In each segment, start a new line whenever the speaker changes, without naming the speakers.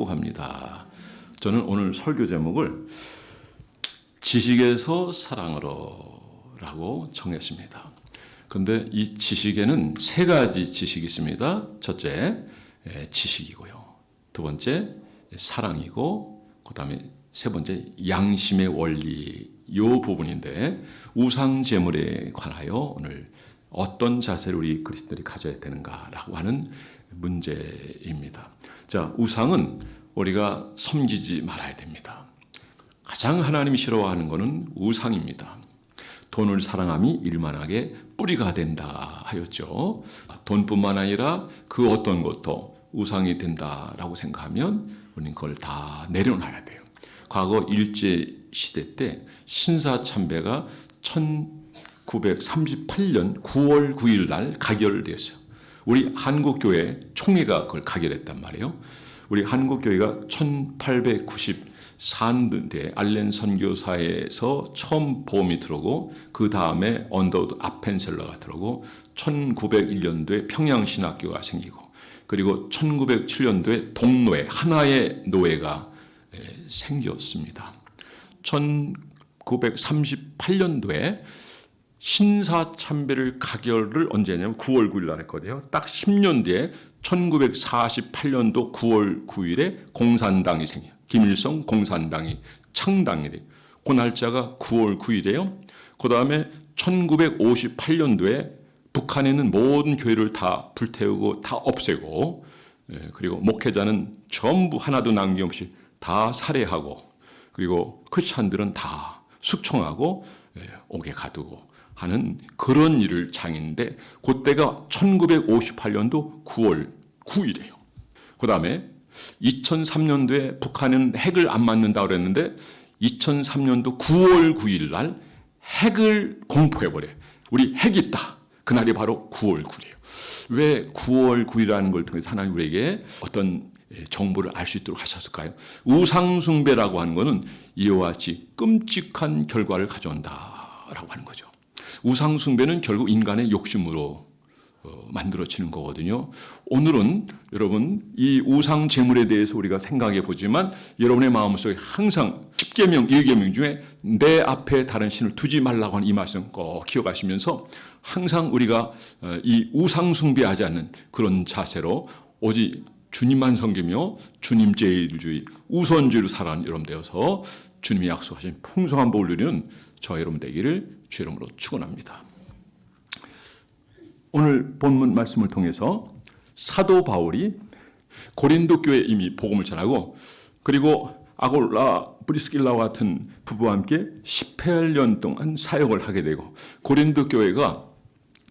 합니다. 저는 오늘 설교 제목을 지식에서 사랑으로 라고 정했습니다. 그런데 이 지식에는 세 가지 지식이 있습니다. 첫째, 지식이고요. 두 번째, 사랑이고, 그 다음에 세 번째, 양심의 원리, 이 부분인데 우상 제물에 관하여 오늘 어떤 자세를 우리 그리스도인들이 가져야 되는가라고 하는 문제입니다. 자, 우상은 우리가 섬기지 말아야 됩니다. 가장 하나님이 싫어하는 것은 우상입니다. 돈을 사랑함이 일만하게 뿌리가 된다 하였죠. 돈뿐만 아니라 그 어떤 것도 우상이 된다라고 생각하면 우리는 그걸 다 내려놔야 돼요. 과거 일제 시대 때 신사참배가 1938년 9월 9일 날 가결되었어요. 우리 한국교회 총회가 그걸 가결했단 말이에요. 우리 한국교회가 1894년도에 알렌 선교사에서 처음 보험이 들어오고 그 다음에 언더우드 아펜셀러가 들어오고 1901년도에 평양신학교가 생기고 그리고 1907년도에 동노회, 하나의 노회가 생겼습니다. 1938년도에 신사참배를 가결을 언제 했냐면 9월 9일 날 했거든요. 딱 10년 뒤에 1948년도 9월 9일에 공산당이 생겨요. 김일성 공산당이 창당이 돼요. 그 날짜가 9월 9일이에요. 그 다음에 1958년도에 북한에 있는 모든 교회를 다 불태우고 다 없애고 그리고 목회자는 전부 하나도 남김없이 다 살해하고 그리고 크리스찬들은 다 숙청하고 옥에 가두고 하는 그런 일을 장인데 그때가 1958년도 9월 9일이에요. 그 다음에 2003년도에 북한은 핵을 안 맞는다고 그랬는데 2003년도 9월 9일 날 핵을 공포해버려요. 우리 핵 있다. 그날이 바로 9월 9일이에요. 왜 9월 9일이라는 걸 통해서 하나님 우리에게 어떤 정보를 알 수 있도록 하셨을까요? 우상숭배라고 하는 것은 이와 같이 끔찍한 결과를 가져온다라고 하는 거죠. 우상숭배는 결국 인간의 욕심으로 만들어지는 거거든요. 오늘은 여러분 이 우상 제물에 대해서 우리가 생각해 보지만 여러분의 마음속에 항상 10계명, 1계명 중에 내 앞에 다른 신을 두지 말라고 하는 이 말씀 꼭 기억하시면서 항상 우리가 이 우상 숭배하지 않는 그런 자세로 오직 주님만 섬기며 주님 제일주의 우선주의로 살아가는 여러분 되어서 주님이 약속하신 풍성한 복을 누리는 저 여러분 되기를 주 이름으로 축원합니다. 오늘 본문 말씀을 통해서 사도 바울이 고린도 교회에 이미 복음을 전하고 그리고 아골라, 브리스길라와 같은 부부와 함께 18년 동안 사역을 하게 되고 고린도 교회가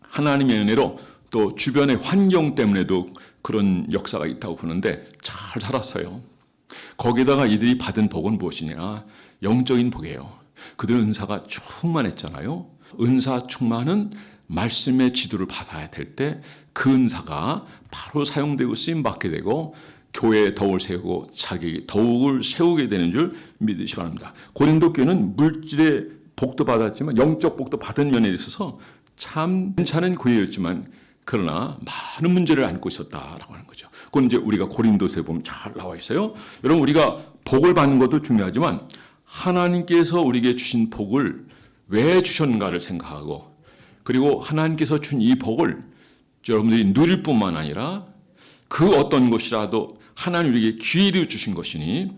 하나님의 은혜로 또 주변의 환경 때문에도 그런 역사가 있다고 보는데 잘 살았어요. 거기다가 이들이 받은 복은 무엇이냐? 영적인 복이에요. 그들은 은사가 충만했잖아요. 은사 충만은 말씀의 지도를 받아야 될 때 그 은사가 바로 사용되고 쓰임받게 되고 교회에 덕을 세우고 자기 덕을 세우게 되는 줄 믿으시 바랍니다. 고린도 교회는 물질의 복도 받았지만 영적 복도 받은 면에 있어서 참 괜찮은 교회였지만 그러나 많은 문제를 안고 있었다라고 하는 거죠. 그건 이제 우리가 고린도서에 보면 잘 나와 있어요. 여러분 우리가 복을 받는 것도 중요하지만 하나님께서 우리에게 주신 복을 왜 주셨는가를 생각하고 그리고 하나님께서 준 이 복을 여러분들이 누릴 뿐만 아니라 그 어떤 것이라도 하나님 우리에게 기회를 주신 것이니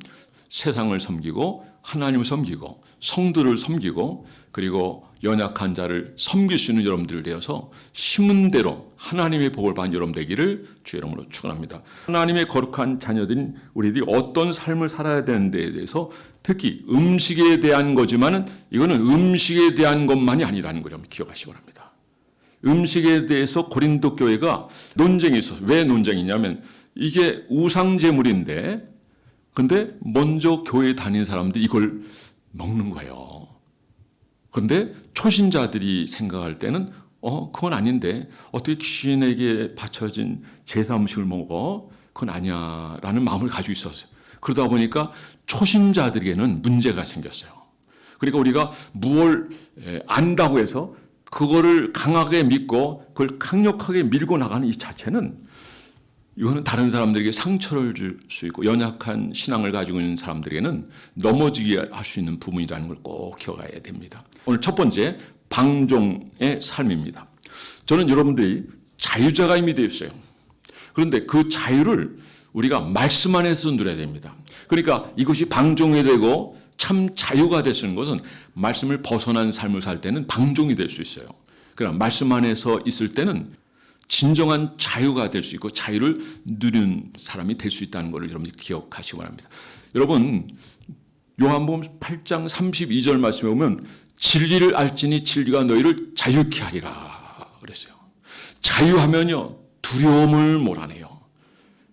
세상을 섬기고 하나님을 섬기고 성도를 섬기고 그리고 연약한 자를 섬길 수 있는 여러분들 되어서 심은 대로 하나님의 복을 받는 여러분 되기를 주 이름으로 축원합니다. 하나님의 거룩한 자녀들인 우리들이 어떤 삶을 살아야 되는 데에 대해서 특히 음식에 대한 거지만 이거는 음식에 대한 것만이 아니라는 걸 기억하시기 바랍니다. 음식에 대해서 고린도 교회가 논쟁이 있어서 왜 논쟁이냐면 이게 우상제물인데 근데 먼저 교회에 다니는 사람들이 이걸 먹는 거예요. 그런데 초신자들이 생각할 때는 그건 아닌데 어떻게 귀신에게 바쳐진 제사 음식을 먹어? 그건 아니야 라는 마음을 가지고 있었어요. 그러다 보니까 초신자들에게는 문제가 생겼어요. 그러니까 우리가 무엇을 안다고 해서 그거를 강하게 믿고 그걸 강력하게 밀고 나가는 이 자체는 이거는 다른 사람들에게 상처를 줄 수 있고 연약한 신앙을 가지고 있는 사람들에게는 넘어지게 할 수 있는 부분이라는 걸 꼭 기억해야 됩니다. 오늘 첫 번째, 방종의 삶입니다. 저는 여러분들이 자유자가 이미 되어 있어요. 그런데 그 자유를 우리가 말씀 안에서 누려야 됩니다. 그러니까 이것이 방종이 되고 참 자유가 될 수 있는 것은 말씀을 벗어난 삶을 살 때는 방종이 될 수 있어요. 그러나 말씀 안에서 있을 때는 진정한 자유가 될 수 있고 자유를 누리는 사람이 될 수 있다는 것을 여러분이 기억하시기 바랍니다. 여러분, 요한복음 8장 32절 말씀에 보면 진리를 알지니 진리가 너희를 자유케 하리라 그랬어요. 자유하면요 두려움을 몰아내요.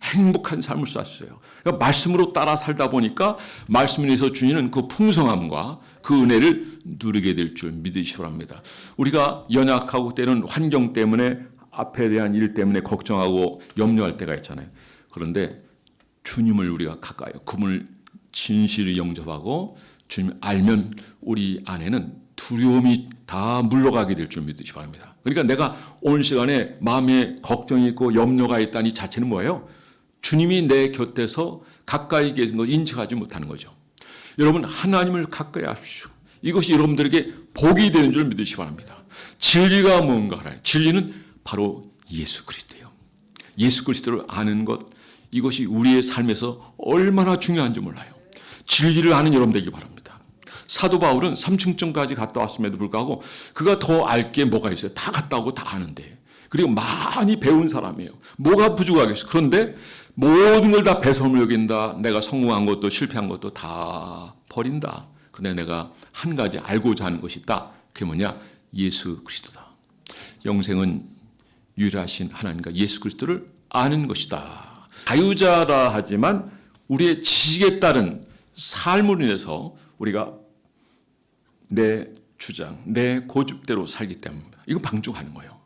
행복한 삶을 샀어요. 그러니까 말씀으로 따라 살다 보니까 말씀에서 주시는 그 풍성함과 그 은혜를 누리게 될 줄 믿으시기 바랍니다. 우리가 연약하고 때는 환경 때문에 앞에 대한 일 때문에 걱정하고 염려할 때가 있잖아요. 그런데 주님을 우리가 가까이 그분을 진실히 영접하고 주님 알면 우리 안에는 두려움이 다 물러가게 될 줄 믿으시기 바랍니다. 그러니까 내가 오늘 시간에 마음에 걱정이 있고 염려가 있다니 자체는 뭐예요? 주님이 내 곁에서 가까이 계신 걸 인식하지 못하는 거죠. 여러분, 하나님을 가까이 하십시오. 이것이 여러분들에게 복이 되는 줄 믿으시기 바랍니다. 진리가 뭔가 알아요. 진리는 바로 예수 그리스도예요. 예수 그리스도를 아는 것, 이것이 우리의 삶에서 얼마나 중요한지 몰라요. 진리를 아는 여러분 되기 바랍니다. 사도 바울은 3층까지 갔다 왔음에도 불구하고 그가 더 알 게 뭐가 있어요? 다 갔다 오고 다 아는데. 그리고 많이 배운 사람이에요. 뭐가 부족하겠어요? 그런데 모든 걸 다 배설물 여긴다. 내가 성공한 것도 실패한 것도 다 버린다. 근데 내가 한 가지 알고자 하는 것이 있다. 그게 뭐냐? 예수 그리스도다. 영생은 유일하신 하나님과 예수 그리스도를 아는 것이다. 자유자라 하지만 우리의 지식에 따른 삶으로 인해서 우리가 내 주장, 내 고집대로 살기 때문입니다. 이거 방종하는 거예요.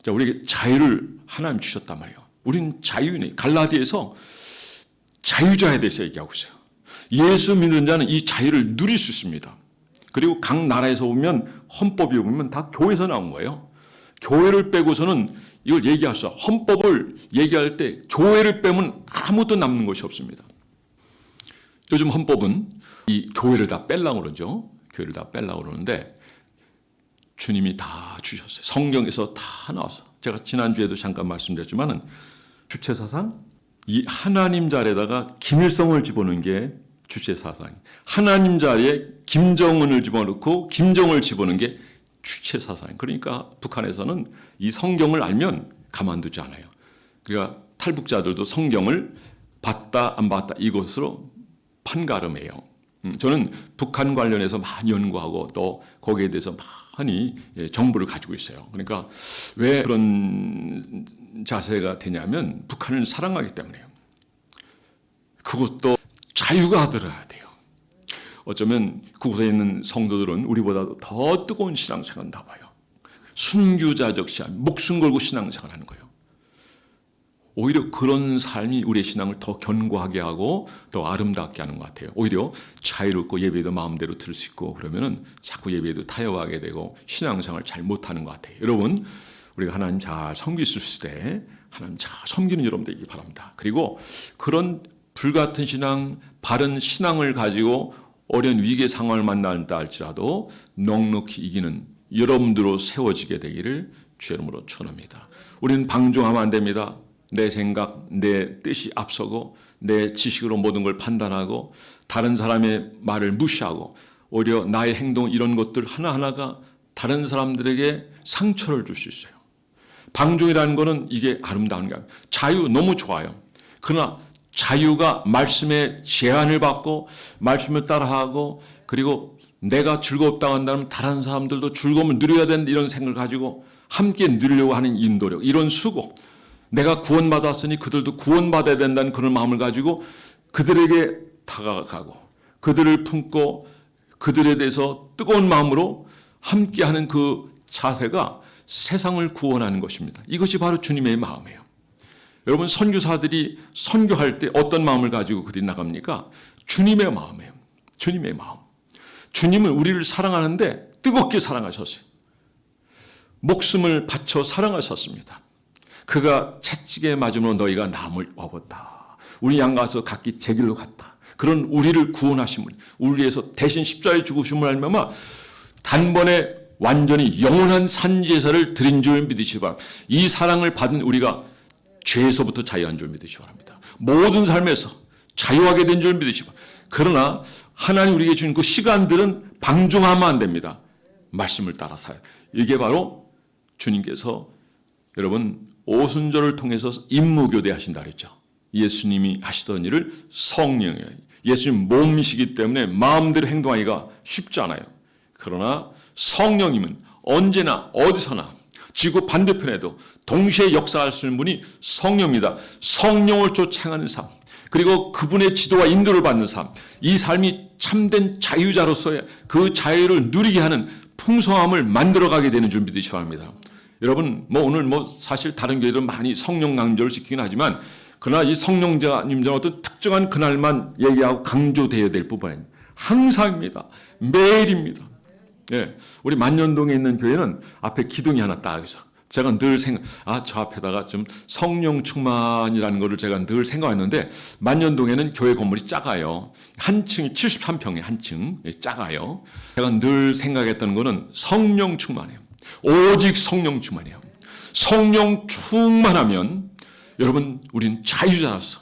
자, 우리에게 자유를 하나님 주셨단 말이에요. 우리는 자유인이 갈라디아에서 자유자에 대해서 얘기하고 있어요. 예수 믿는 자는 이 자유를 누릴 수 있습니다. 그리고 각 나라에서 보면 헌법이 보면 다 교회에서 나온 거예요. 교회를 빼고서는 이걸 얘기할 수 없어요. 헌법을 얘기할 때 교회를 빼면 아무것도 남는 것이 없습니다. 요즘 헌법은 이 교회를 다 빼려고 그러죠. 교회를 다 빼려고 그러는데 주님이 다 주셨어요. 성경에서 다 나와서. 제가 지난주에도 잠깐 말씀드렸지만은 주체사상, 이 하나님 자리에다가 김일성을 집어넣은 게 주체사상이에요. 하나님 자리에 김정은을 집어넣고 김정을 집어넣은 게 주체사상이에요. 그러니까 북한에서는 이 성경을 알면 가만두지 않아요. 그러니까 탈북자들도 성경을 봤다 안 봤다 이것으로 판가름해요. 저는 북한 관련해서 많이 연구하고 또 거기에 대해서 많이 정보를 가지고 있어요. 그러니까 왜 그런 자세가 되냐면 북한을 사랑하기 때문에요. 그것도 자유가 들어야 돼요. 어쩌면 그곳에 있는 성도들은 우리보다 더 뜨거운 신앙생활을 나 봐요. 순교자적 신앙, 목숨 걸고 신앙생활을 하는 거예요. 오히려 그런 삶이 우리의 신앙을 더 견고하게 하고 더 아름답게 하는 것 같아요. 오히려 자유롭고 예배도 마음대로 들을 수 있고 그러면은 자꾸 예배도 타협하게 되고 신앙생활을 잘 못하는 것 같아요. 여러분, 우리가 하나님 잘 섬길 수 있을 때 하나님 잘 섬기는 여러분 되기 바랍니다. 그리고 그런 불같은 신앙, 바른 신앙을 가지고 어려운 위기의 상황을 만난다 할지라도 넉넉히 이기는 여러분들로 세워지게 되기를 주의 이름으로 축원합니다. 우리는 방종하면 안 됩니다. 내 생각, 내 뜻이 앞서고 내 지식으로 모든 걸 판단하고 다른 사람의 말을 무시하고 오히려 나의 행동 이런 것들 하나하나가 다른 사람들에게 상처를 줄 수 있어요. 방종이라는 거는 이게 아름다운 거예요. 자유 너무 좋아요. 그러나 자유가 말씀의 제한을 받고 말씀을 따라하고 그리고 내가 즐겁다고 한다면 다른 사람들도 즐거움을 누려야 된다 이런 생각을 가지고 함께 누리려고 하는 인도력, 이런 수고, 내가 구원받았으니 그들도 구원받아야 된다는 그런 마음을 가지고 그들에게 다가가고 그들을 품고 그들에 대해서 뜨거운 마음으로 함께하는 그 자세가 세상을 구원하는 것입니다. 이것이 바로 주님의 마음이에요. 여러분, 선교사들이 선교할 때 어떤 마음을 가지고 그들이 나갑니까? 주님의 마음이에요. 주님의 마음. 주님은 우리를 사랑하는데 뜨겁게 사랑하셨어요. 목숨을 바쳐 사랑하셨습니다. 그가 채찍에 맞음으로 너희가 남을 업었다. 우리 양가서 각기 제 길로 갔다. 그런 우리를 구원하심을, 우리 위해서 대신 십자가에 죽으심을 알면 단번에 완전히 영원한 산제사를 드린 줄 믿으시기 바랍니다. 이 사랑을 받은 우리가 죄에서부터 자유한 줄 믿으시기 바랍니다. 모든 삶에서 자유하게 된 줄 믿으시기 바랍니다. 그러나 하나님 우리에게 주신 그 시간들은 방종하면 안 됩니다. 말씀을 따라 살아야. 이게 바로 주님께서 여러분 오순절을 통해서 임무교대 하신다 그랬죠. 예수님이 하시던 일을 성령이, 예수님 몸이시기 때문에 마음대로 행동하기가 쉽지 않아요. 그러나 성령님은 언제나 어디서나 지구 반대편에도 동시에 역사할 수 있는 분이 성령입니다. 성령을 쫓아가는 삶, 그리고 그분의 지도와 인도를 받는 삶, 이 삶이 참된 자유자로서의 그 자유를 누리게 하는 풍성함을 만들어가게 되는 줄 믿으시기 바랍니다. 여러분 오늘 사실 다른 교회들은 많이 성령 강조를 지키긴 하지만 그러나 이 성령님들은 어떤 특정한 그날만 얘기하고 강조되어야 될 부분은 항상입니다. 매일입니다. 예, 우리 만년동에 있는 교회는 앞에 기둥이 하나 딱 있어. 제가 늘 저 앞에다가 좀 성령 충만이라는 거를 제가 늘 생각했는데 만년동에는 교회 건물이 작아요. 한 층이 73평에 한 층, 작아요. 제가 늘 생각했던 거는 성령 충만해요. 오직 성령 충만해요. 성령 충만하면 여러분 우리는 자유자로서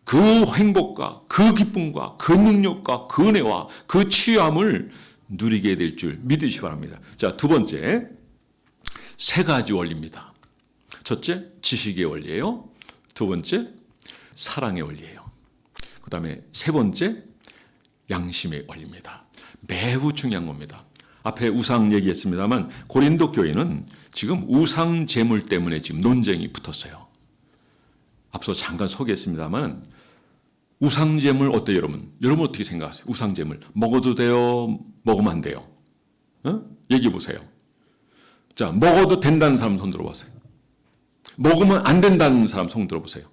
그 행복과 그 기쁨과 그 능력과 그 은혜와 그 치유함을 누리게 될 줄 믿으시기 바랍니다. 자, 두 번째, 세 가지 원리입니다. 첫째, 지식의 원리예요. 두 번째, 사랑의 원리예요. 그 다음에 세 번째, 양심의 원리입니다. 매우 중요한 겁니다. 앞에 우상 얘기했습니다만 고린도 교회는 지금 우상 제물 때문에 지금 논쟁이 붙었어요. 앞서 잠깐 소개했습니다만 우상 제물 어때요, 여러분? 여러분 어떻게 생각하세요? 우상 제물 먹어도 돼요? 먹으면 안 돼요? 얘기해 보세요. 자, 먹어도 된다는 사람 손 들어보세요. 먹으면 안 된다는 사람 손 들어보세요.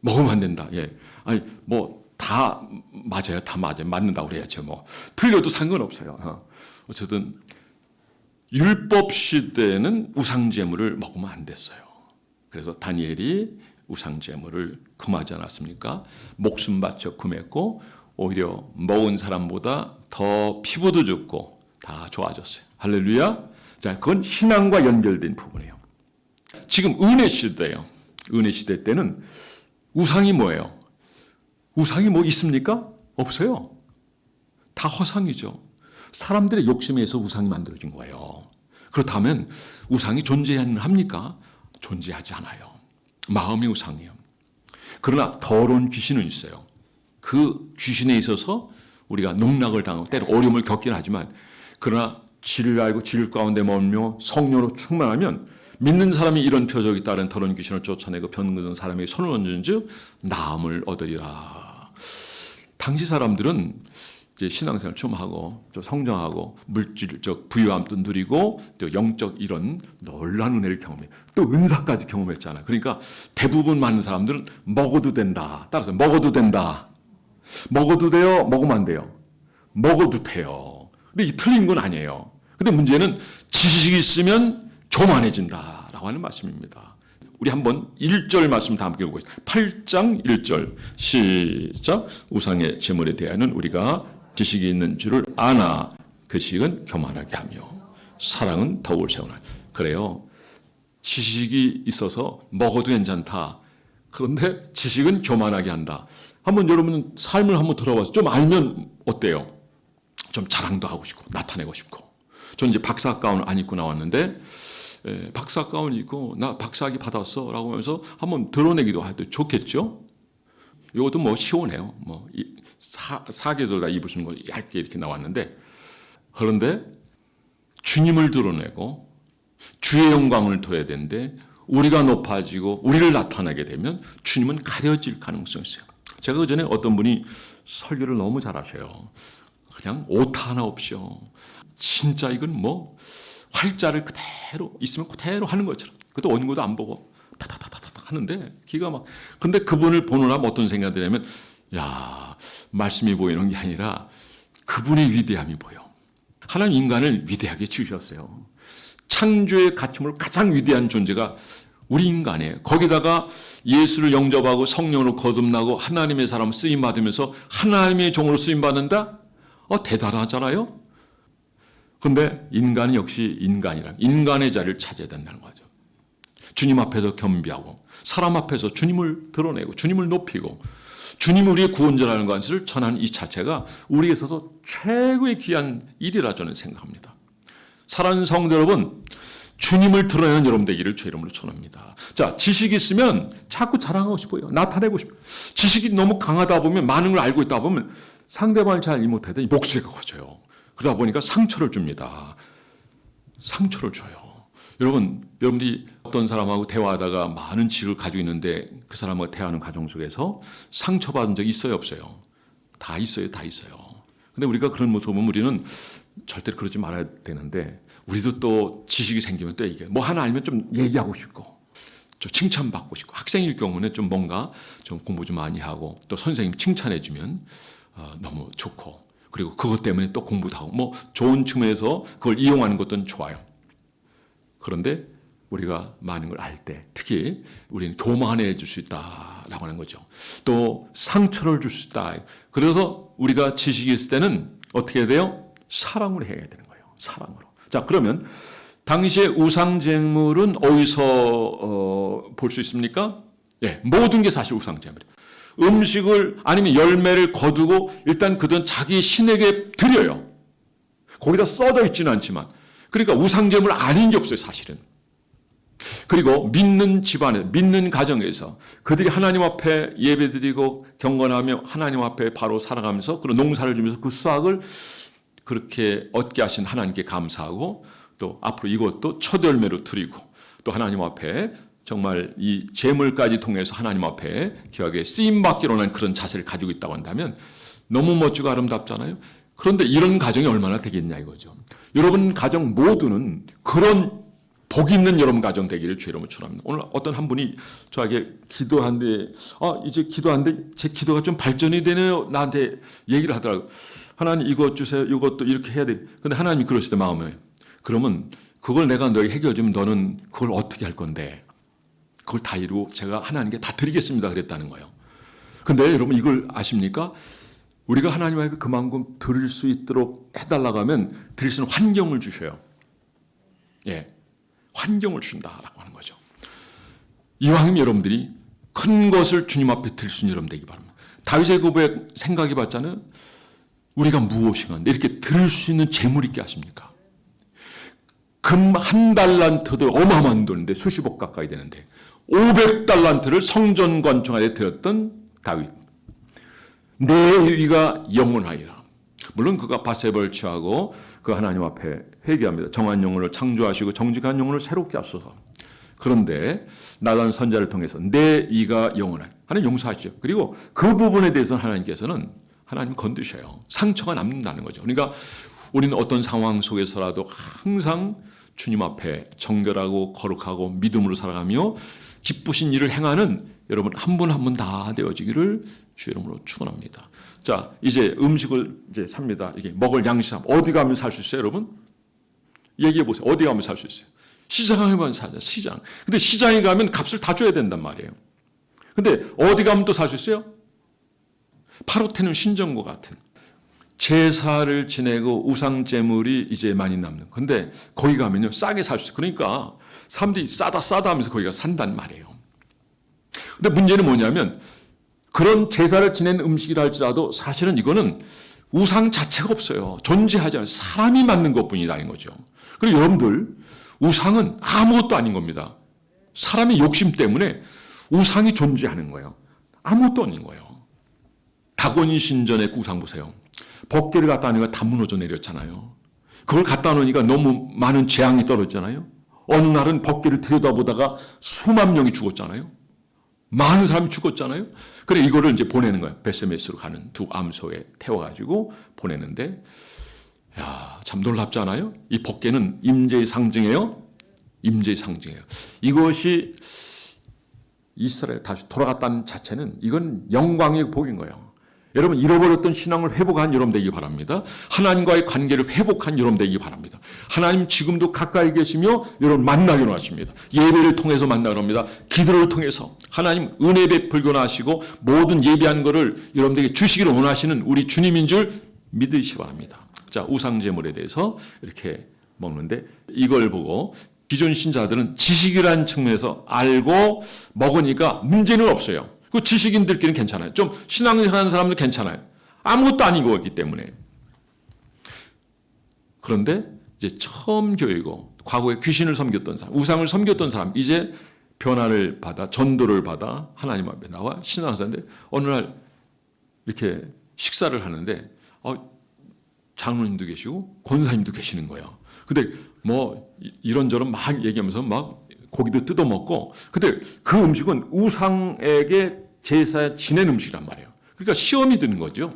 먹으면 안 된다. 예, 아니 다 맞아요, 다 맞아요. 맞는다고 그래야죠. 틀려도 상관없어요. 어쨌든 율법 시대에는 우상 제물을 먹으면 안 됐어요. 그래서 다니엘이 우상 제물을 금하지 않았습니까? 목숨 바쳐 금했고 오히려 먹은 사람보다 더 피부도 좋고 다 좋아졌어요. 할렐루야. 자, 그건 신앙과 연결된 부분이에요. 지금 은혜 시대예요. 은혜 시대 때는 우상이 뭐예요? 우상이 뭐 있습니까? 없어요. 다 허상이죠. 사람들의 욕심에 의해서 우상이 만들어진 거예요. 그렇다면 우상이 존재합니까? 존재하지 않아요. 마음이 우상이에요. 그러나 더러운 귀신은 있어요. 그 귀신에 있어서 우리가 농락을 당하고 때로 어려움을 겪긴 하지만 그러나 진리를 알고 진리 가운데 머물며 성령으로 충만하면 믿는 사람이 이런 표적이 따른 더러운 귀신을 쫓아내고 병든 사람에게 손을 얹은즉 나음을 얻으리라. 당시 사람들은 이제 신앙생활 좀 하고 성장하고 물질적 부유함도 누리고 또 영적 이런 놀라운 은혜를 경험해. 또 은사까지 경험했잖아요. 그러니까 대부분 많은 사람들은 먹어도 된다. 따라서 먹어도 된다. 먹어도 돼요? 먹으면 안 돼요? 먹어도 돼요. 근데 이 틀린 건 아니에요. 근데 문제는 지식이 있으면 교만해진다라고 하는 말씀입니다. 우리 한번 1절 말씀 다 함께 읽어보겠습니다. 8장 1절 시작. 우상의 제물에 대하여는 우리가 지식이 있는 줄을 아나 그 지식은 교만하게 하며 사랑은 더욱 세우나. 그래요. 지식이 있어서 먹어도 괜찮다. 그런데 지식은 교만하게 한다. 한번 여러분 삶을 한번 들어봐서 좀 알면 어때요? 좀 자랑도 하고 싶고 나타내고 싶고. 저는 이제 박사 가운 안 입고 나왔는데 박사 가운 입고 나 박사학위 받았어 라고 하면서 한번 드러내기도 해도 좋겠죠? 이것도 시원해요. 사계절 다 입으시는 거 얇게 이렇게 나왔는데 그런데 주님을 드러내고 주의 영광을 둬야 되는데 우리가 높아지고 우리를 나타내게 되면 주님은 가려질 가능성이 있어요. 제가 그 전에 어떤 분이 설교를 너무 잘하셔요. 그냥 오타 하나 없이요. 진짜 이건 활자를 그대로 있으면 그대로 하는 것처럼. 그것도 원고도 안 보고 타타타타타 하는데 기가 막. 근데 그분을 보느라 어떤 생각이 드냐면 야, 말씀이 보이는 게 아니라 그분의 위대함이 보여. 하나님 인간을 위대하게 지으셨어요. 창조의 가치물 가장 위대한 존재가 우리 인간이에요. 거기다가 예수를 영접하고 성령으로 거듭나고 하나님의 사람 쓰임 받으면서 하나님의 종으로 쓰임 받는다? 대단하잖아요. 그런데 인간은 역시 인간이라 인간의 자리를 차지해야 된다는 거죠. 주님 앞에서 겸비하고 사람 앞에서 주님을 드러내고 주님을 높이고 주님 우리의 구원자라는 것을 전하는 이 자체가 우리에게 있어서 최고의 귀한 일이라 저는 생각합니다. 사랑하는 성도 여러분, 주님을 드러내는 여러분 되기를 주 이름으로 축원합니다. 자, 지식이 있으면 자꾸 자랑하고 싶어요. 나타내고 싶어요. 지식이 너무 강하다 보면 많은 걸 알고 있다 보면 상대방을 잘 이해 못하더니 목소리가 커져요. 그러다 보니까 상처를 줍니다. 상처를 줘요. 여러분들이 어떤 사람하고 대화하다가 많은 지식을 가지고 있는데 그 사람하고 대화하는 과정 속에서 상처받은 적 있어요, 없어요? 다 있어요, 다 있어요. 근데 우리가 그런 모습 보면 우리는 절대로 그러지 말아야 되는데 우리도 또 지식이 생기면 또 이게 뭐 하나 알면 좀 얘기하고 싶고 좀 칭찬받고 싶고 학생일 경우는 좀 뭔가 좀 공부 좀 많이 하고 또 선생님 칭찬해 주면 너무 좋고 그리고 그것 때문에 또 공부도 하고 뭐 좋은 측면에서 그걸 이용하는 것도 좋아요. 그런데 우리가 많은 걸 알 때 특히 우리는 교만해 줄 수 있다라고 하는 거죠. 또 상처를 줄 수 있다. 그래서 우리가 지식이 있을 때는 어떻게 해야 돼요? 사랑으로 해야 되는 거예요. 사랑으로. 자, 그러면 당시의 우상제물은 어디서 볼 수 있습니까? 예, 모든 게 사실 우상제물이에요. 음식을 아니면 열매를 거두고 일단 그들은 자기 신에게 드려요. 거기다 써져 있지는 않지만 그러니까 우상제물 아닌 게 없어요, 사실은. 그리고 믿는 집안에, 믿는 가정에서 그들이 하나님 앞에 예배드리고 경건하며 하나님 앞에 바로 살아가면서 그런 농사를 주면서 그 수확을 그렇게 얻게 하신 하나님께 감사하고 또 앞으로 이것도 첫 열매로 드리고 또 하나님 앞에 정말 이 재물까지 통해서 하나님 앞에 귀하게 쓰임받기로 하는 그런 자세를 가지고 있다고 한다면 너무 멋지고 아름답잖아요. 그런데 이런 가정이 얼마나 되겠냐 이거죠. 여러분 가정 모두는 그런 복 있는 여러분 가정 되기를 주의 이름으로 축원합니다. 오늘 어떤 한 분이 저에게 기도하는데 이제 기도하는데 제 기도가 좀 발전이 되네요. 나한테 얘기를 하더라고요. 하나님 이것 주세요. 이것도 이렇게 해야 돼. 근데 하나님이 그러시대 마음에. 그러면 그걸 내가 너에게 해결해 주면 너는 그걸 어떻게 할 건데? 그걸 다 이루고 제가 하나님께 다 드리겠습니다. 그랬다는 거예요. 근데 여러분 이걸 아십니까? 우리가 하나님 앞에 그만큼 드릴 수 있도록 해달라고 하면 드릴 수 있는 환경을 주셔요. 예, 환경을 준다라고 하는 거죠. 이왕이면 여러분들이 큰 것을 주님 앞에 드릴 수 있는 여러분 되기 바랍니다. 다윗의 고백 생각해 봤잖아요. 우리가 무엇인가 이렇게 드릴 수 있는 재물이 있게 하십니까? 금 1달란트도 어마어마한 돈인데 수십억 가까이 되는데 500달란트를 성전 관청하에 드렸던 다윗. 내 위가 영원하리라. 물론 그가 바세바를 취하고 그 하나님 앞에 회개합니다. 정한 영혼을 창조하시고 정직한 영혼을 새롭게 하소서. 그런데 나단 선자를 통해서 내 이가 영원하리. 하나님 용서하시죠. 그리고 그 부분에 대해서는 하나님께서는 하나님 건드셔요. 상처가 남는다는 거죠. 그러니까 우리는 어떤 상황 속에서라도 항상 주님 앞에 정결하고 거룩하고 믿음으로 살아가며 기쁘신 일을 행하는 여러분 한 분 한 분 다 되어지기를 주 이름으로 축원합니다. 자, 이제 음식을 이제 삽니다. 이게 먹을 양식 어디 가면 살 수 있어요, 여러분? 얘기해 보세요. 어디 가면 살 수 있어요? 시장에만 사죠. 시장. 근데 시장에 가면 값을 다 줘야 된단 말이에요. 근데 어디 가면 또 살 수 있어요? 파로테는 신전과 같은 제사를 지내고 우상 제물이 이제 많이 남는. 근데 거기 가면요 싸게 살 수 있어요. 그러니까 사람들이 싸다 하면서 거기가 산단 말이에요. 근데 문제는 뭐냐면 그런 제사를 지낸 음식이라 할지라도 사실은 이거는 우상 자체가 없어요. 존재하지 않아요. 사람이 만든 것뿐이라는 거죠. 그리고 여러분들 우상은 아무것도 아닌 겁니다. 사람의 욕심 때문에 우상이 존재하는 거예요. 아무것도 아닌 거예요. 다곤이 신전의 우상 보세요. 법궤를 갖다 놓으니까 다 무너져 내렸잖아요. 그걸 갖다 놓으니까 너무 많은 재앙이 떨어졌잖아요. 어느 날은 법궤를 들여다보다가 수만 명이 죽었잖아요. 많은 사람이 죽었잖아요. 그래 이거를 이제 보내는 거예요. 베세메스로 가는 두 암소에 태워가지고 보내는데, 야, 참 놀랍지 않아요? 이 법궤는 임재의 상징이에요. 임재의 상징이에요. 이것이 이스라엘 다시 돌아갔다는 자체는 이건 영광의 복인 거예요. 여러분 잃어버렸던 신앙을 회복한 여러분 되기 바랍니다. 하나님과의 관계를 회복한 여러분 되기 바랍니다. 하나님 지금도 가까이 계시며 여러분 만나기로 하십니다. 예배를 통해서 만나기로 합니다. 기도를 통해서 하나님 은혜 베풀기로 하시고 모든 예배한 것을 여러분들에게 주시기를 원하시는 우리 주님인 줄 믿으시기 바랍니다. 자, 우상제물에 대해서 이렇게 먹는데 이걸 보고 기존 신자들은 지식이라는 측면에서 알고 먹으니까 문제는 없어요. 그 지식인들끼리는 괜찮아요. 좀 신앙생활하는 사람들 괜찮아요. 아무것도 아닌 거기 때문에. 그런데 이제 처음 교회고 과거에 귀신을 섬겼던 사람, 우상을 섬겼던 사람, 이제 변화를 받아 전도를 받아 하나님 앞에 나와 신앙하는데 어느 날 이렇게 식사를 하는데 장로님도 계시고 권사님도 계시는 거예요. 근데 뭐 이런저런 막 얘기하면서 막 고기도 뜯어먹고, 근데 그 음식은 우상에게 제사에 지낸 음식이란 말이에요. 그러니까 시험이 드는 거죠.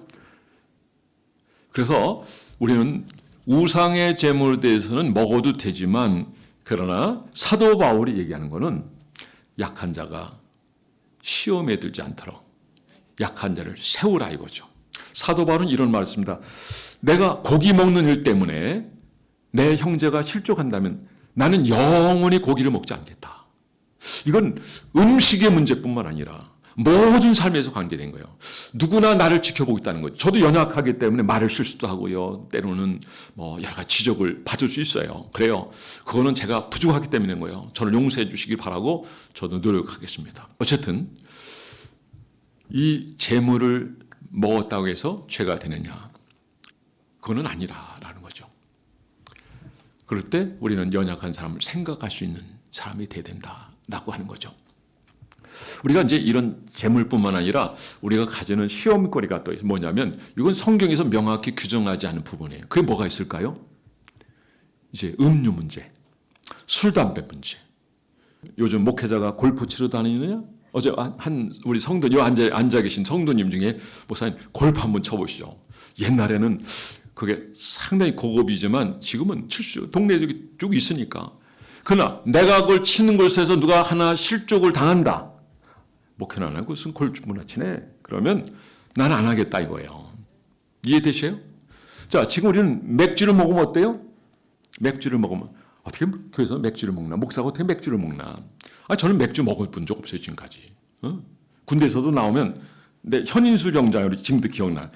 그래서 우리는 우상의 제물에 대해서는 먹어도 되지만, 그러나 사도 바울이 얘기하는 것은 약한 자가 시험에 들지 않도록 약한 자를 세우라 이거죠. 사도 바울은 이런 말을 했습니다. 내가 고기 먹는 일 때문에 내 형제가 실족한다면 나는 영원히 고기를 먹지 않겠다. 이건 음식의 문제뿐만 아니라 모든 삶에서 관계된 거예요. 누구나 나를 지켜보고 있다는 거죠. 저도 연약하기 때문에 말을 실수도 하고요. 때로는 뭐 여러 가지 지적을 받을 수 있어요. 그래요. 그거는 제가 부족하기 때문인 거예요. 저를 용서해 주시기 바라고 저도 노력하겠습니다. 어쨌든 이 재물을 먹었다고 해서 죄가 되느냐? 그거는 아니다라는 거죠. 그럴 때 우리는 연약한 사람을 생각할 수 있는 사람이 돼야 된다라고 하는 거죠. 우리가 이제 이런 재물뿐만 아니라 우리가 가지는 시험거리가 또 뭐냐면, 이건 성경에서 명확히 규정하지 않은 부분이에요. 그게 뭐가 있을까요? 이제 음료 문제, 술, 담배 문제. 요즘 목회자가 골프 치러 다니느냐? 어제 한 우리 성도님, 앉아 계신 성도님 중에 목사님 골프 한번 쳐보시죠. 옛날에는 그게 상당히 고급이지만 지금은 칠 수, 동네 쭉 있으니까. 그러나 내가 그걸 치는 것에서 누가 하나 실족을 당한다. 목회는 안 하고 무슨 골프나 치네. 그러면 난 안 하겠다 이거예요. 이해되세요? 자, 지금 우리는 맥주를 먹으면 어때요? 맥주를 먹으면 어떻게 교회에서 맥주를 먹나? 목사가 어떻게 맥주를 먹나? 저는 맥주 먹을 본 적 없어요 지금까지. 군대에서도 나오면 내 현인수 병장으로 지금도 기억나.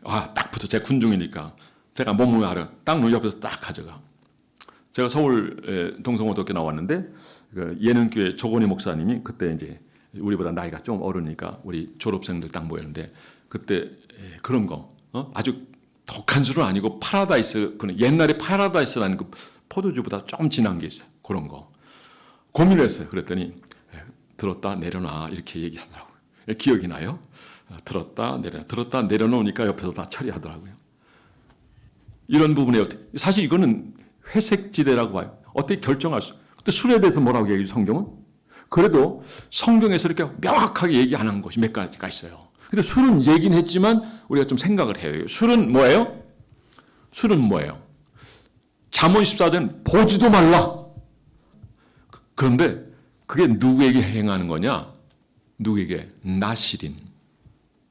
딱 붙어. 제가 군중이니까 제가 몸을 하러 딱 눈 옆에서 딱 가져가. 제가 서울 동성고등학교 나왔는데 예능교회 조건희 목사님이 그때 이제 우리보다 나이가 좀 어르니까 우리 졸업생들 딱 모였는데, 그때 그런 거 아주 독한 술은 아니고 파라다이스, 옛날에 파라다이스라는 그 포도주보다 조금 진한 게 있어요. 그런 거 고민을 했어요. 그랬더니 들었다 내려놔 이렇게 얘기하더라고요. 기억이 나요. 들었다 내려놓으니까 옆에서 다 처리하더라고요. 이런 부분에 사실 이거는 회색지대라고 봐요. 어떻게 결정할 수? 그때 술에 대해서 뭐라고 얘기해요 성경은? 그래도 성경에서 이렇게 명확하게 얘기 안 한 것이 몇 가지가 있어요. 근데 술은 얘기는 했지만 우리가 좀 생각을 해야 돼요. 술은 뭐예요? 술은 뭐예요? 잠언 14절은 보지도 말라. 그런데 그게 누구에게 행하는 거냐? 누구에게? 나실인.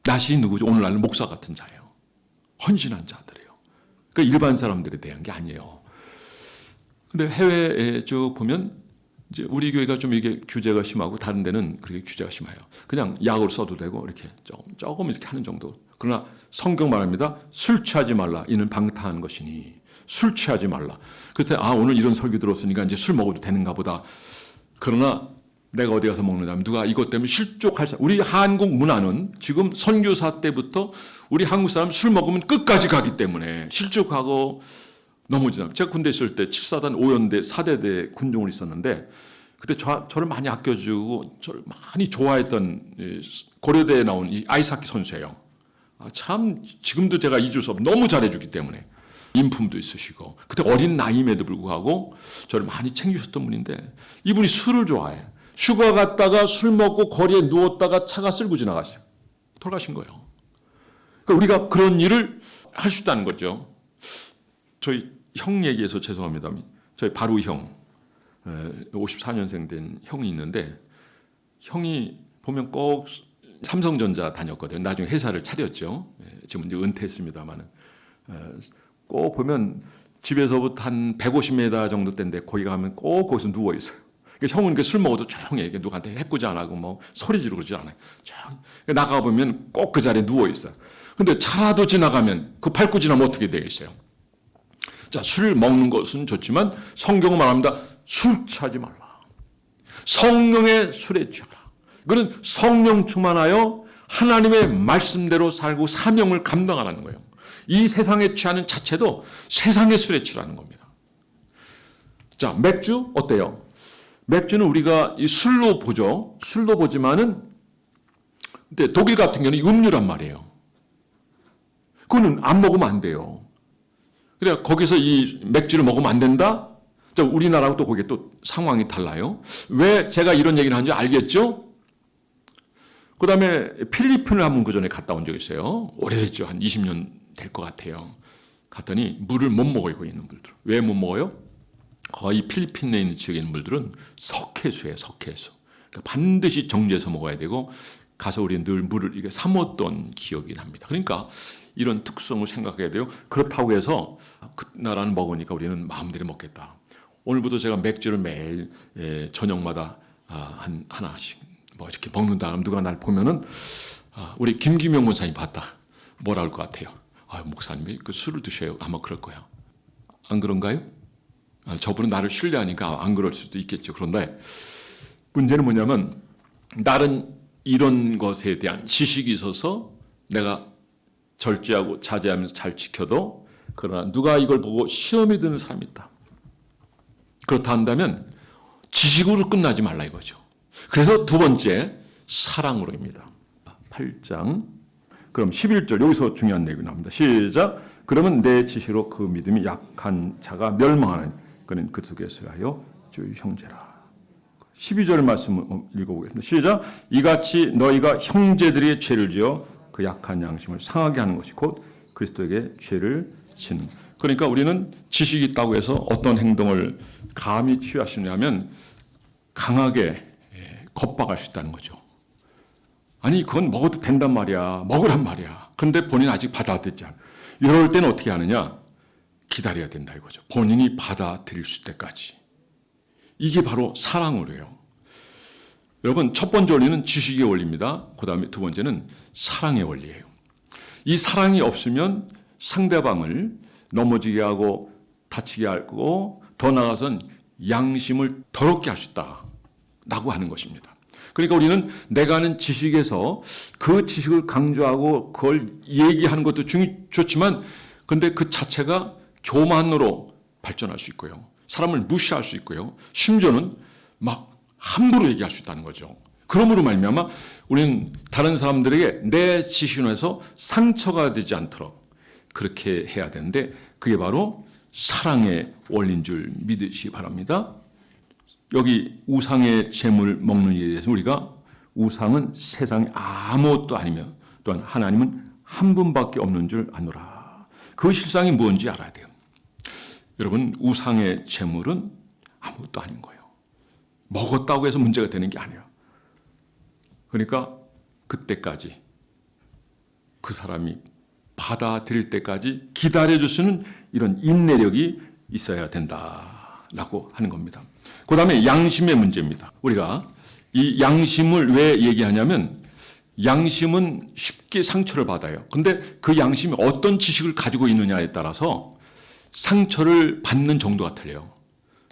나실이 누구죠? 오늘날 목사 같은 자예요. 헌신한 자들이에요. 그러니까 일반 사람들에 대한 게 아니에요. 근데 해외에 쭉 보면 이제 우리 교회가 좀 이게 규제가 심하고 다른 데는 그렇게 규제가 심해요. 그냥 약으로 써도 되고 이렇게 조금 이렇게 하는 정도. 그러나 성경 말합니다. 술 취하지 말라. 이는 방탕한 것이니. 술 취하지 말라. 그때 오늘 이런 설교 들었으니까 이제 술 먹어도 되는가 보다. 그러나 내가 어디 가서 먹는다면 누가 이것 때문에 실족할 사람. 우리 한국 문화는 지금 선교사 때부터 우리 한국 사람 술 먹으면 끝까지 가기 때문에 실족하고 넘어지다. 제가 군대 있을 때 7사단 5연대 4대대 군종을 있었는데 그때 저를 많이 아껴주고 저를 많이 좋아했던 고려대에 나온 이 아이사키 선수예요. 참 지금도 제가 잊을 수 없어요. 너무 잘해주기 때문에. 인품도 있으시고 그때 어린 나이임에도 불구하고 저를 많이 챙기셨던 분인데, 이분이 술을 좋아해. 휴가 갔다가 술 먹고 거리에 누웠다가 차가 쓸고 지나갔어요. 돌아가신 거예요. 그러니까 우리가 그런 일을 할 수 있다는 거죠. 저희 형 얘기해서 죄송합니다. 저희 바로 형, 54년생 된 형이 있는데, 형이 보면 꼭 삼성전자 다녔거든요. 나중에 회사를 차렸죠. 지금 이제 은퇴했습니다만은 꼭 보면 집에서부터 한 150m 정도 된데 거기 가면 꼭 거기서 누워 있어요. 형은 술 먹어도 조용해. 누구한테 해코지 안 하고 뭐 소리 지르고 그러지 않아요. 조용히. 나가 보면 꼭 그 자리에 누워 있어요. 근데 차라도 지나가면 그 밟고 지나면 어떻게 되겠어요? 자, 술 먹는 것은 좋지만 성경은 말합니다. 술 취하지 말라. 성령의 술에 취하라. 이거는 성령 충만하여 하나님의 말씀대로 살고 사명을 감당하라는 거예요. 이 세상에 취하는 자체도 세상의 술에 취하는 겁니다. 자, 맥주 어때요? 맥주는 우리가 이 술로 보죠. 술로 보지만은 근데 독일 같은 경우는 음료란 말이에요. 그거는 안 먹으면 안 돼요. 그래 거기서 이 맥주를 먹으면 안 된다? 자, 우리나라하고 또 거기에 또 상황이 달라요. 왜 제가 이런 얘기를 하는지 알겠죠? 그 다음에 필리핀을 한번 그 전에 갔다 온 적이 있어요. 오래됐죠. 한 20년 될 것 같아요. 갔더니 물을 못 먹어요. 거기 있는 물들. 왜 못 먹어요? 거의 필리핀 내 있는 지역에 있는 물들은 석회수예요. 석회수. 그러니까 반드시 정제해서 먹어야 되고 가서 우리는 늘 물을 이게 사 먹던 기억이 납니다. 그러니까 이런 특성을 생각해야 돼요. 그렇다고 해서 그 나라는 먹으니까 우리는 마음대로 먹겠다. 오늘부터 제가 맥주를 매일 저녁마다 하나씩 뭐 이렇게 먹는다 하면 누가 날 보면은 우리 김기명 목사님 봤다. 뭐라 할 것 같아요? 목사님이 그 술을 드셔요. 아마 그럴 거야. 안 그런가요? 저분은 나를 신뢰하니까 안 그럴 수도 있겠죠. 그런데 문제는 뭐냐면 나는 이런 것에 대한 지식이 있어서 내가 절제하고 자제하면서 잘 지켜도 그러나 누가 이걸 보고 시험에 드는 사람이 있다. 그렇다 한다면 지식으로 끝나지 말라 이거죠. 그래서 두 번째 사랑으로입니다. 8장 그럼 11절 여기서 중요한 내용이 나옵니다. 시작. 그러면 내 지시로 그 믿음이 약한 자가 멸망하는 그는 그 속에서 하여 주의 형제라. 12절 말씀을 읽어보겠습니다. 시작. 이같이 너희가 형제들의 죄를 지어 그 약한 양심을 상하게 하는 것이 곧 그리스도에게 죄를 지는. 그러니까 우리는 지식이 있다고 해서 어떤 행동을 감히 취할 수 있냐면 강하게 겁박할 수 있다는 거죠. 아니 그건 먹어도 된단 말이야. 먹으란 말이야. 근데 본인 아직 받아들이지 않아. 이럴 때는 어떻게 하느냐. 기다려야 된다 이거죠. 본인이 받아들일 수 때까지. 이게 바로 사랑으로요. 여러분 첫 번째 원리는 지식의 원리입니다. 그 다음에 두 번째는 사랑의 원리예요. 이 사랑이 없으면 상대방을 넘어지게 하고 다치게 하고 더 나아가서는 양심을 더럽게 할 수 있다라고 하는 것입니다. 그러니까 우리는 내가 아는 지식에서 그 지식을 강조하고 그걸 얘기하는 것도 좋지만 근데 그 자체가 교만으로 발전할 수 있고요. 사람을 무시할 수 있고요. 심지어는 막 함부로 얘기할 수 있다는 거죠. 그러므로 말미암아 우리는 다른 사람들에게 내 지식으로 해서 상처가 되지 않도록 그렇게 해야 되는데 그게 바로 사랑의 원리인 줄 믿으시기 바랍니다. 여기 우상의 재물 먹는 일에 대해서 우리가 우상은 세상에 아무것도 아니며 또한 하나님은 한 분밖에 없는 줄 아노라. 그 실상이 뭔지 알아야 돼요. 여러분 우상의 재물은 아무것도 아닌 거예요. 먹었다고 해서 문제가 되는 게 아니에요. 그러니까 그때까지 그 사람이 받아들일 때까지 기다려줄 수는 이런 인내력이 있어야 된다라고 하는 겁니다. 그 다음에 양심의 문제입니다. 우리가 이 양심을 왜 얘기하냐면 양심은 쉽게 상처를 받아요. 근데 그 양심이 어떤 지식을 가지고 있느냐에 따라서 상처를 받는 정도가 틀려요.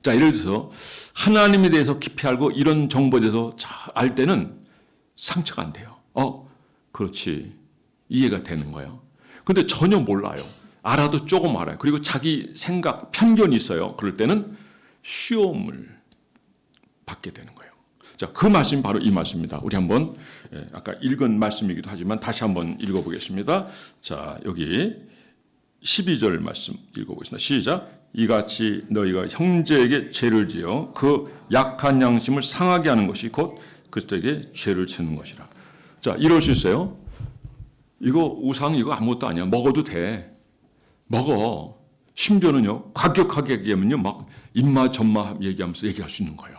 자, 예를 들어서 하나님에 대해서 깊이 알고 이런 정보에 대해서 잘 알 때는 상처가 안 돼요. 그렇지. 이해가 되는 거예요. 근데 전혀 몰라요. 알아도 조금 알아요. 그리고 자기 생각, 편견이 있어요. 그럴 때는 시험을 받게 되는 거예요. 자, 그 말씀이 바로 이 말씀입니다. 우리 한번 아까 읽은 말씀이기도 하지만 다시 한번 읽어보겠습니다. 자, 여기 12절 말씀 읽어보겠습니다. 시작. 이같이 너희가 형제에게 죄를 지어 그 약한 양심을 상하게 하는 것이 곧 그리스도에게 죄를 지는 것이라. 자, 이럴 수 있어요. 이거 우상 이거 아무것도 아니야. 먹어도 돼. 먹어. 심지어는요. 과격하게 얘기하면요. 막 입마 전마 얘기하면서 얘기할 수 있는 거예요.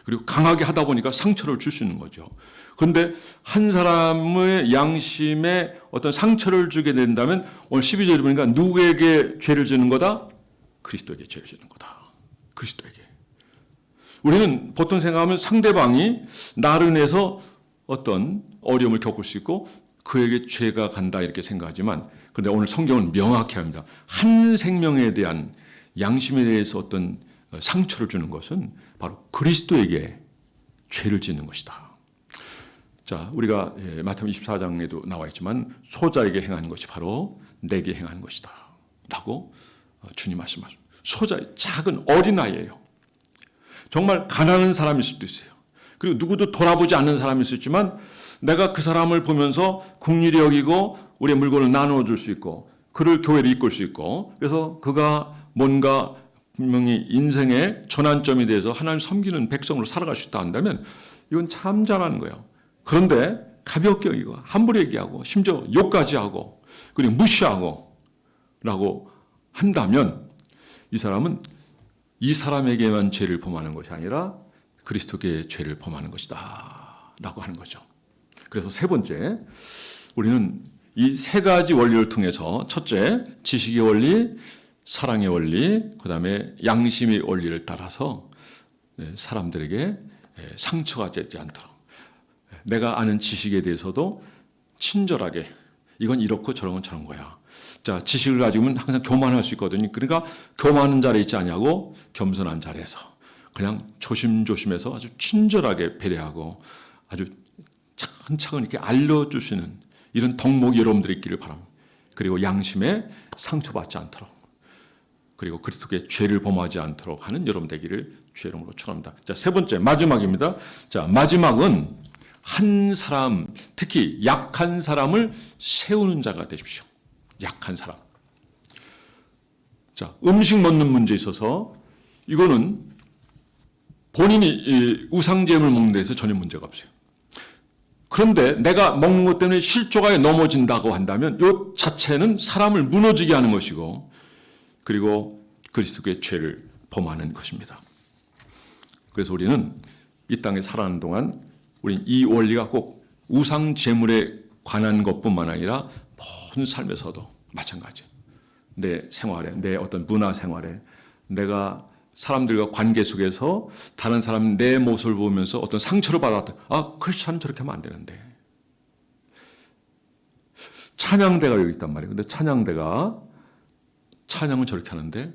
그리고 강하게 하다 보니까 상처를 줄 수 있는 거죠. 그런데 한 사람의 양심에 어떤 상처를 주게 된다면 오늘 12절에 보니까 누구에게 죄를 지는 거다? 그리스도에게 죄를 지는 거다. 그리스도에게. 우리는 보통 생각하면 상대방이 나로 인해서 어떤 어려움을 겪을 수 있고 그에게 죄가 간다 이렇게 생각하지만, 그런데 오늘 성경은 명확히 합니다. 한 생명에 대한 양심에 대해서 어떤 상처를 주는 것은 바로 그리스도에게 죄를 짓는 것이다. 자, 우리가 마태복음 24장에도 나와 있지만 소자에게 행하는 것이 바로 내게 행하는 것이다 라고 주님 말씀하십니다. 소자, 작은 어린아이예요. 정말 가난한 사람일 수도 있어요. 그리고 누구도 돌아보지 않는 사람일 수 있지만 내가 그 사람을 보면서 긍휼히 여기고 우리의 물건을 나누어 줄 수 있고 그를 교회로 이끌 수 있고, 그래서 그가 뭔가 분명히 인생의 전환점에 대해서 하나님 섬기는 백성으로 살아갈 수 있다 한다면 이건 참 잘하는 거예요. 그런데 가볍게 여기고 함부로 얘기하고 심지어 욕까지 하고 그리고 무시하고 라고 한다면 이 사람은 이 사람에게만 죄를 범하는 것이 아니라 그리스도께 죄를 범하는 것이다 라고 하는 거죠. 그래서 세 번째, 우리는 이 세 가지 원리를 통해서 첫째, 지식의 원리, 사랑의 원리, 그 다음에 양심의 원리를 따라서 사람들에게 상처가 되지 않도록, 내가 아는 지식에 대해서도 친절하게 이건 이렇고 저런 거야. 자, 지식을 가지고는 항상 교만할 수 있거든요. 그러니까 교만한 자리에 있지 않냐고 겸손한 자리에서 그냥 조심조심해서 아주 친절하게 배려하고 아주 차근차근 이렇게 알려주시는 이런 덕목이 여러분들이 있기를 바랍니다. 그리고 양심에 상처받지 않도록, 그리고 그리스도께 죄를 범하지 않도록 하는 여러분 되기를 주의 이름으로 축원합니다. 자, 세 번째 마지막입니다. 자, 마지막은 한 사람, 특히 약한 사람을 세우는 자가 되십시오. 약한 사람. 자, 음식 먹는 문제에 있어서 이거는 본인이 우상제물 먹는 데서 전혀 문제가 없어요. 그런데 내가 먹는 것 때문에 실조가 넘어진다고 한다면 이 자체는 사람을 무너지게 하는 것이고, 그리고 그리스도의 죄를 범하는 것입니다. 그래서 우리는 이 땅에 살아가는 동안 우리는 이 원리가 꼭 우상 제물에 관한 것뿐만 아니라 모든 삶에서도 마찬가지예요. 내 생활에, 내 어떤 문화 생활에, 내가 사람들과 관계 속에서 다른 사람 내 모습을 보면서 어떤 상처를 받았다. 아, 크리스찬은 저렇게 하면 안 되는데. 찬양대가 여기 있단 말이에요. 근데 찬양대가 찬양을 저렇게 하는데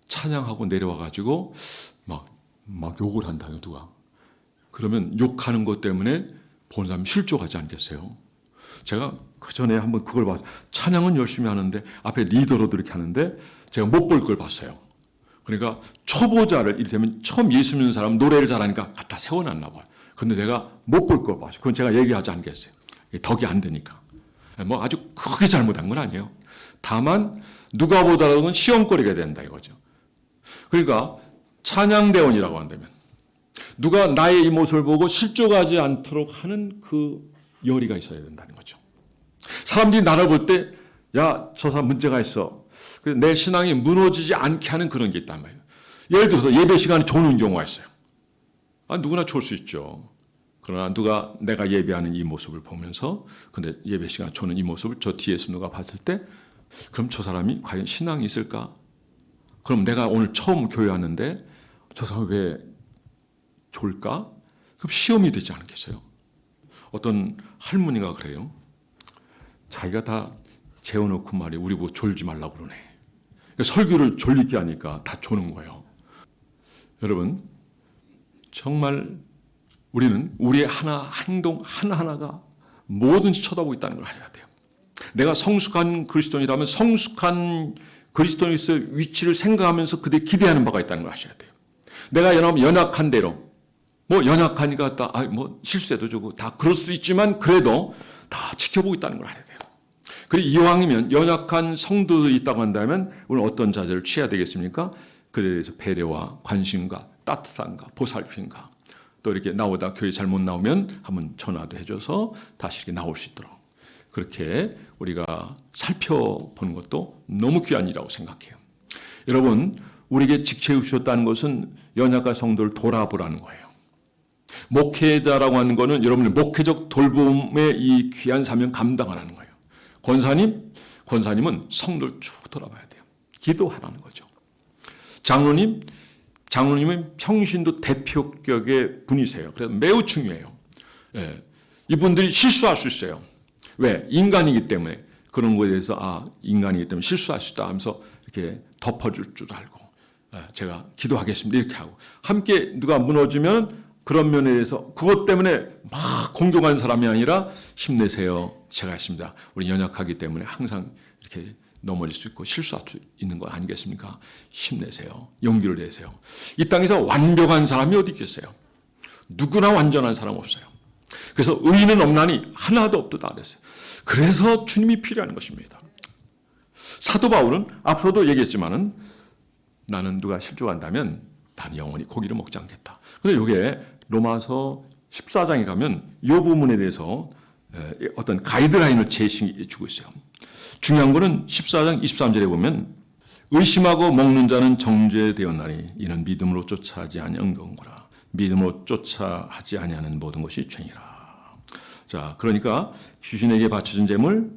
찬양하고 내려와가지고 막 욕을 한다요, 누가. 그러면 욕하는 것 때문에 보는 사람이 실족하지 않겠어요? 제가 그 전에 한번 그걸 봤어요. 찬양은 열심히 하는데 앞에 리더로도 이렇게 하는데 제가 못 볼 걸 봤어요. 그러니까 초보자를, 이를테면 처음 예수 믿는 사람 노래를 잘하니까 갖다 세워놨나 봐요. 근데 내가 못 볼 걸 봤어요. 그건 제가 얘기하지 않겠어요. 덕이 안 되니까. 뭐 아주 크게 잘못한 건 아니에요. 다만 누가 보더라도 시험거리가 된다 이거죠. 그러니까 찬양대원이라고 한다면 누가 나의 이 모습을 보고 실족하지 않도록 하는 그 열의가 있어야 된다는 거죠. 사람들이 나를 볼 때 야, 저 사람 문제가 있어. 내 신앙이 무너지지 않게 하는 그런 게 있단 말이에요. 예를 들어서 예배 시간에 조는 경우가 있어요. 누구나 졸 수 있죠. 그러나 누가 내가 예배하는 이 모습을 보면서 근데 예배 시간에 조는 이 모습을 저 뒤에서 누가 봤을 때 그럼 저 사람이 과연 신앙이 있을까? 그럼 내가 오늘 처음 교회 왔는데 저 사람 왜 졸까? 그럼 시험이 되지 않겠어요? 어떤 할머니가 그래요. 자기가 다 재워놓고 말이에요. 우리 보고 졸지 말라고 그러네. 그러니까 설교를 졸리게 하니까 다 조는 거예요. 여러분, 정말 우리는 우리의 행동 하나하나가 뭐든지 쳐다보고 있다는 걸 알아야 돼요. 내가 성숙한 그리스도인이라면 성숙한 그리스도인의 위치를 생각하면서 그들이 기대하는 바가 있다는 걸 아셔야 돼요. 내가 연약한 대로, 연약하니까 실수해도 주고 다 그럴 수 있지만 그래도 다 지켜보고 있다는 걸 알아야 돼요. 그리고 이왕이면 연약한 성도들이 있다고 한다면 우리는 어떤 자세를 취해야 되겠습니까? 그에 대해서 배려와 관심과 따뜻함과 보살핌과 또 이렇게 나오다 교회 잘못 나오면 한번 전화도 해줘서 다시 이렇게 나올 수 있도록 그렇게 우리가 살펴보는 것도 너무 귀한 일이라고 생각해요. 여러분, 우리에게 직책을 주셨다는 것은 연약한 성도를 돌아보라는 거예요. 목회자라고 하는 거는 여러분의 목회적 돌봄의 이 귀한 사명 감당하라는 거예요. 권사님은 성도를 쭉 돌아봐야 돼요. 기도하라는 거죠. 장로님은 평신도 대표격의 분이세요. 그래서 매우 중요해요. 예. 이분들이 실수할 수 있어요. 왜? 인간이기 때문에. 그런 거에 대해서 인간이기 때문에 실수할 수 있다 하면서 이렇게 덮어줄 줄 알고 제가 기도하겠습니다 이렇게 하고 함께 누가 무너지면 그런 면에 대해서 그것 때문에 막 공격하는 사람이 아니라 힘내세요. 제가 했습니다. 우리 연약하기 때문에 항상 이렇게 넘어질 수 있고 실수할 수 있는 거 아니겠습니까? 힘내세요. 용기를 내세요. 이 땅에서 완벽한 사람이 어디 있겠어요? 누구나 완전한 사람 없어요. 그래서 의인은 없나니 하나도 없도다 그랬어요. 그래서 주님이 필요한 것입니다. 사도 바울은 앞서도 얘기했지만은 나는 누가 실족한다면 난 영원히 고기를 먹지 않겠다. 그런데 이게 로마서 14장에 가면 이 부분에 대해서 어떤 가이드라인을 제시해 주고 있어요. 중요한 거는 14장 23절에 보면 의심하고 먹는 자는 정죄되었나니 이는 믿음으로 쫓아하지 아니한 건고라. 믿음으로 쫓아하지 아니하는 모든 것이 죄니라. 자, 그러니까 귀신에게 바쳐진 재물,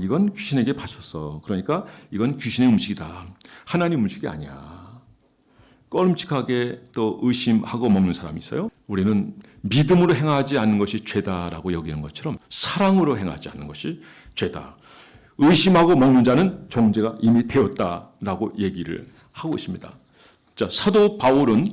이건 귀신에게 바쳤어. 그러니까 이건 귀신의 음식이다. 하나님 음식이 아니야. 꺼림칙하게 또 의심하고 먹는 사람이 있어요. 우리는 믿음으로 행하지 않는 것이 죄다라고 여기는 것처럼 사랑으로 행하지 않는 것이 죄다. 의심하고 먹는 자는 정죄가 이미 되었다라고 얘기를 하고 있습니다. 자, 사도 바울은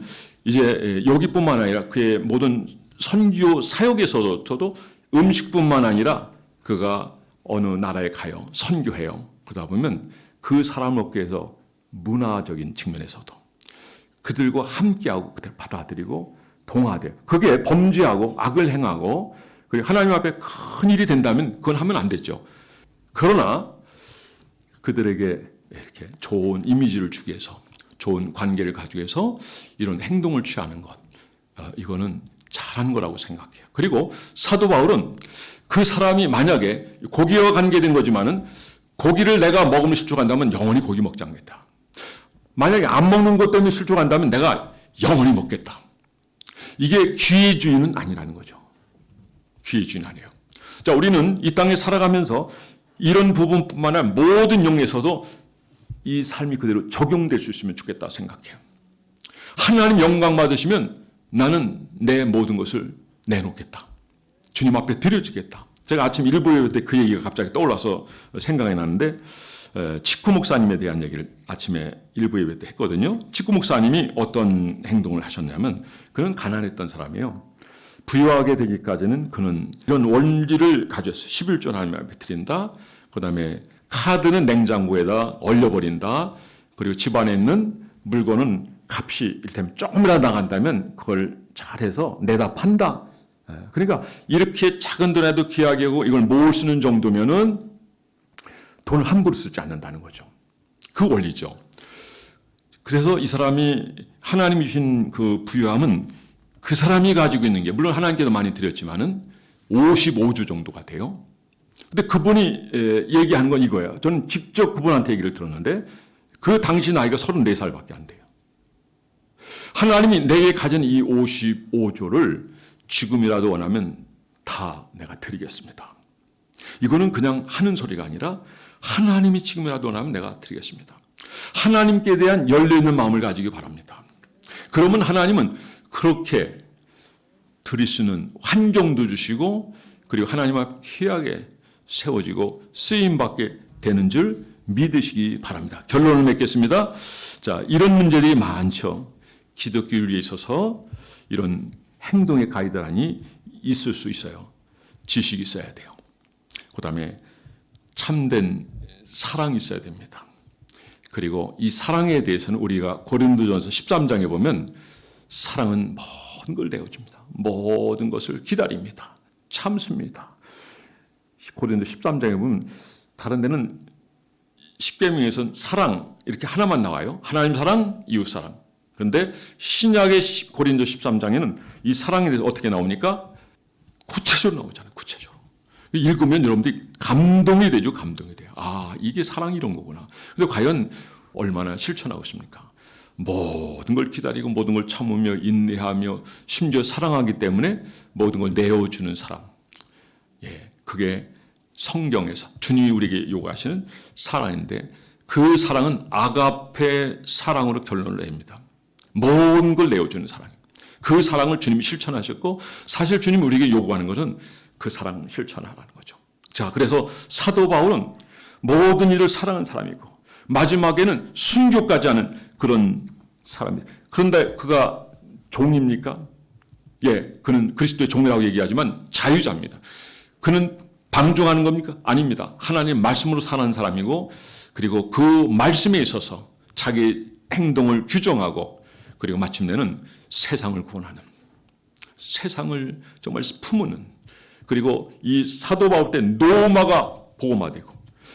이제 여기뿐만 아니라 그의 모든 선교 사역에서도 음식뿐만 아니라 그가 어느 나라에 가요. 선교해요. 그러다 보면 그 사람을 얻기 위해서 문화적인 측면에서도 그들과 함께하고 그들을 받아들이고 동화돼요. 그게 범죄하고 악을 행하고 그리고 하나님 앞에 큰 일이 된다면 그건 하면 안 되죠. 그러나 그들에게 이렇게 좋은 이미지를 주기 위해서 좋은 관계를 가지기 위해서 이런 행동을 취하는 것 이거는 잘한 거라고 생각해요. 그리고 사도 바울은 그 사람이 만약에 고기와 관계된 거지만은 고기를 내가 먹으면 실족한다면 영원히 고기 먹지 않겠다. 만약에 안 먹는 것 때문에 실족한다면 내가 영원히 먹겠다. 이게 기회주의는 아니라는 거죠. 기회주의는 아니에요. 자, 우리는 이 땅에 살아가면서 이런 부분뿐만 아니라 모든 영역에서도 이 삶이 그대로 적용될 수 있으면 좋겠다 생각해요. 하나님 영광 받으시면 나는 내 모든 것을 내놓겠다. 주님 앞에 드려지겠다. 제가 아침 일부 예배 때 그 얘기가 갑자기 떠올라서 생각이 나는데 치쿠 목사님에 대한 얘기를 아침에 일부 예배 때 했거든요. 치쿠 목사님이 어떤 행동을 하셨냐면 그는 가난했던 사람이에요. 부유하게 되기까지는 그는 이런 원리를 가졌어요. 11조 하나님 앞에 드린다. 그 다음에 카드는 냉장고에다 얼려버린다. 그리고 집안에 있는 물건은 값이 이를테면 조금이라도 나간다면 그걸 잘해서 내다 판다. 그러니까 이렇게 작은 돈에도 귀하게 하고 이걸 모을 수 있는 정도면은 돈을 함부로 쓰지 않는다는 거죠. 그 원리죠. 그래서 이 사람이 하나님이 주신 그 부유함은 그 사람이 가지고 있는 게 물론 하나님께도 많이 드렸지만은 55주 정도가 돼요. 근데 그분이 얘기한 건 이거예요. 저는 직접 그분한테 얘기를 들었는데 그 당시 나이가 34살밖에 안 돼요. 하나님이 내게 가진 이 55조를 지금이라도 원하면 다 내가 드리겠습니다. 이거는 그냥 하는 소리가 아니라 하나님이 지금이라도 원하면 내가 드리겠습니다. 하나님께 대한 열려있는 마음을 가지기 바랍니다. 그러면 하나님은 그렇게 드릴 수 있는 환경도 주시고 그리고 하나님 앞에 귀하게 세워지고 쓰임받게 되는 줄 믿으시기 바랍니다. 결론을 맺겠습니다. 자, 이런 문제들이 많죠. 기독교에 있어서 이런 행동의 가이드라인이 있을 수 있어요. 지식이 있어야 돼요. 그 다음에 참된 사랑이 있어야 됩니다. 그리고 이 사랑에 대해서는 우리가 고린도전서 13장에 보면 사랑은 모든 걸 내어줍니다. 모든 것을 기다립니다. 참습니다. 고린도 13장에 보면 다른 데는 십계명에서는 사랑 이렇게 하나만 나와요. 하나님 사랑, 이웃 사랑. 그런데 신약의 고린도 13장에는 이 사랑에 대해서 어떻게 나오니까 구체적으로 나오잖아요. 구체적으로. 읽으면 여러분들이 감동이 되죠. 감동이 돼요. 아, 이게 사랑이 이런 거구나. 근데 과연 얼마나 실천하고 있습니까? 모든 걸 기다리고 모든 걸 참으며 인내하며 심지어 사랑하기 때문에 모든 걸 내어주는 사람. 예, 그게 성경에서 주님이 우리에게 요구하시는 사랑인데 그 사랑은 아가페 사랑으로 결론을 냅니다. 모든 걸 내어주는 사랑. 그 사랑을 주님이 실천하셨고 사실 주님이 우리에게 요구하는 것은 그 사랑 실천하라는 거죠. 자, 그래서 사도 바울은 모든 일을 사랑하는 사람이고 마지막에는 순교까지 하는 그런 사람입니다. 그런데 그가 종입니까? 예, 그는 그리스도의 종이라고 얘기하지만 자유자입니다. 그는 방종하는 겁니까? 아닙니다. 하나님의 말씀으로 사는 사람이고 그리고 그 말씀에 있어서 자기 행동을 규정하고 그리고 마침내는 세상을 구원하는, 세상을 정말 품는, 그리고 이 사도 바울 때 로마가 복음화되고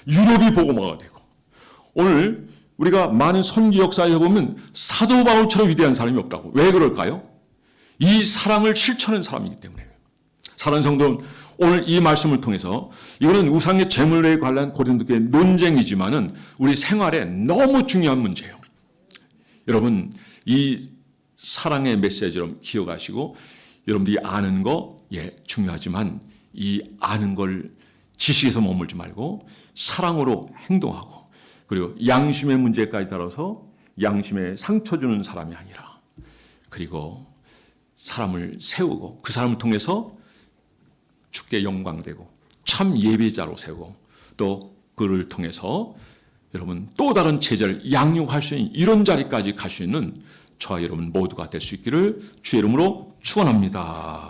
유럽이 복음화가 되고 오늘 우리가 많은 선교 역사에 보면 사도 바울처럼 위대한 사람이 없다고. 왜 그럴까요? 이 사랑을 실천하는 사람이기 때문에. 사랑하는 성도는 오늘 이 말씀을 통해서 이거는 우상의 제물에 관한 고린도교의 논쟁이지만은 우리 생활에 너무 중요한 문제예요. 여러분 이 사랑의 메시지를 기억하시고 여러분들이 아는 거 중요하지만 이 아는 걸 지식에서 머물지 말고 사랑으로 행동하고 그리고 양심의 문제까지 따라서 양심에 상처 주는 사람이 아니라 그리고 사람을 세우고 그 사람을 통해서 주께 영광되고 참 예배자로 세우고 또 그를 통해서 여러분 또 다른 제자를 양육할 수 있는 이런 자리까지 갈 수 있는 저와 여러분 모두가 될 수 있기를 주의 이름으로 축원합니다.